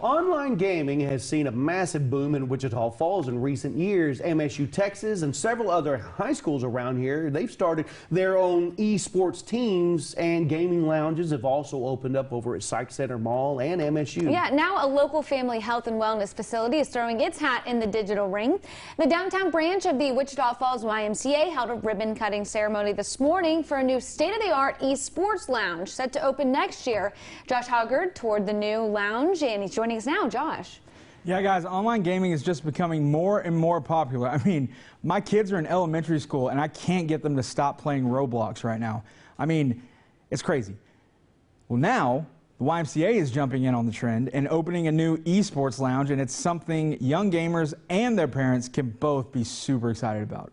Online gaming has seen a massive boom in Wichita Falls in recent years. MSU, Texas, and several other high schools around here, they've started their own esports teams, and gaming lounges have also opened up over at Psych Center Mall and MSU. Yeah, now a local family health and wellness facility is throwing its hat in the digital ring. The downtown branch of the Wichita Falls YMCA held a ribbon-cutting ceremony this morning for a new state-of-the-art esports lounge set to open next year. Josh Hoggard toured the new lounge, and he's joining us now. Josh. Yeah, guys, online gaming is just becoming more and more popular. I mean, my kids are in elementary school, and I can't get them to stop playing Roblox right now. I mean, it's crazy. Well, now the YMCA is jumping in on the trend and opening a new esports lounge, and it's something young gamers and their parents can both be super excited about.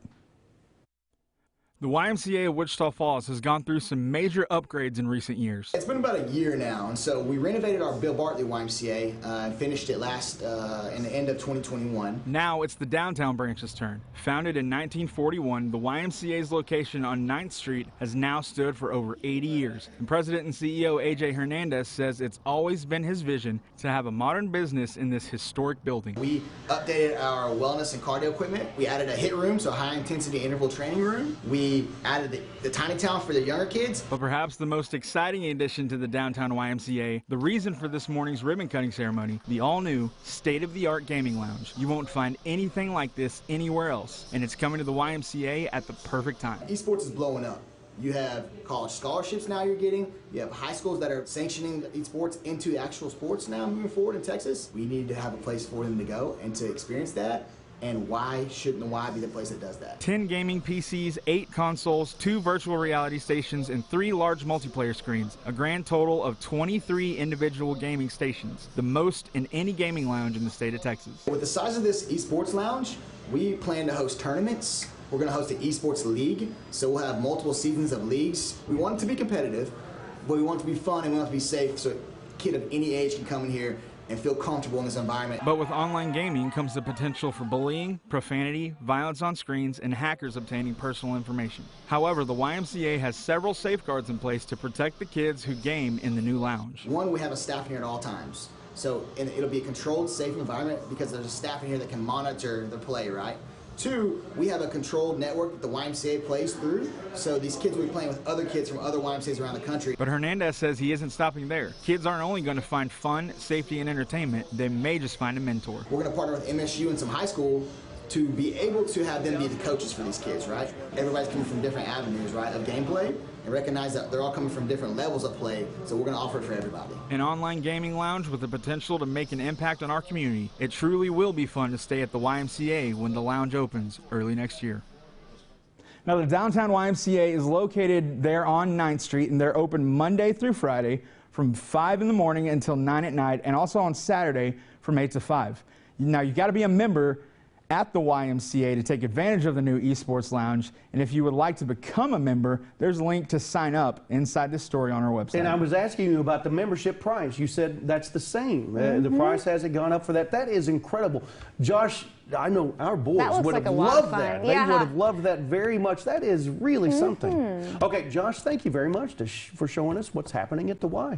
The YMCA of Wichita Falls has gone through some major upgrades in recent years. It's been about a year now, and so we renovated our Bill Bartley YMCA and finished it last in the end of 2021. Now it's the downtown branch's turn. Founded in 1941, the YMCA's location on 9th Street has now stood for over 80 years. And President and CEO AJ Hernandez says it's always been his vision to have a modern business in this historic building. We updated our wellness and cardio equipment. We added a HIIT room, so a high-intensity interval training room. We added the tiny town for the younger kids. But perhaps the most exciting addition to the downtown YMCA, the reason for this morning's ribbon cutting ceremony, the all-new state-of-the-art gaming lounge. You won't find anything like this anywhere else, and it's coming to the YMCA at the perfect time. Esports is blowing up. You have college scholarships now you're getting. You have high schools that are sanctioning esports into actual sports now moving forward in Texas. We need to have a place for them to go and to experience that. And why shouldn't the Y be the place that does that? 10 gaming PCs, 8 consoles, 2 virtual reality stations, and 3 large multiplayer screens. A grand total of 23 individual gaming stations, the most in any gaming lounge in the state of Texas. With the size of this esports lounge, we plan to host tournaments. We're going to host an esports league, so we'll have multiple seasons of leagues. We want it to be competitive, but we want it to be fun and we want it to be safe, so a kid of any age can come in here and feel comfortable in this environment. But with online gaming comes the potential for bullying, profanity, violence on screens, and hackers obtaining personal information. However, the YMCA has several safeguards in place to protect the kids who game in the new lounge. One, we have a staff in here at all times. So it'll be a controlled, safe environment because there's a staff in here that can monitor the play, right? 2, we have a controlled network that the YMCA plays through, so these kids will be playing with other kids from other YMCAs around the country. But Hernandez says he isn't stopping there. Kids aren't only going to find fun, safety, and entertainment, they may just find a mentor. We're going to partner with MSU and some high school to be able to have them be the coaches for these kids, right? Everybody's coming from different avenues, right, of gameplay, and recognize that they're all coming from different levels of play, so we're going to offer it for everybody. An online gaming lounge with the potential to make an impact on our community. It truly will be fun to stay at the YMCA when the lounge opens early next year. Now, the downtown YMCA is located there on 9th Street, and they're open Monday through Friday from 5 in the morning until 9 at night, and also on Saturday from 8 to 5. Now, you got to be a member at the YMCA to take advantage of the new esports lounge, and if you would like to become a member, there's a link to sign up inside this story on our website. And I was asking you about the membership price. You said that's the same. The price hasn't gone up for that. That is incredible. Josh, I know our boys would have loved that. They would have loved that very much. That is really something. Okay, Josh, thank you very much for showing us what's happening at the Y.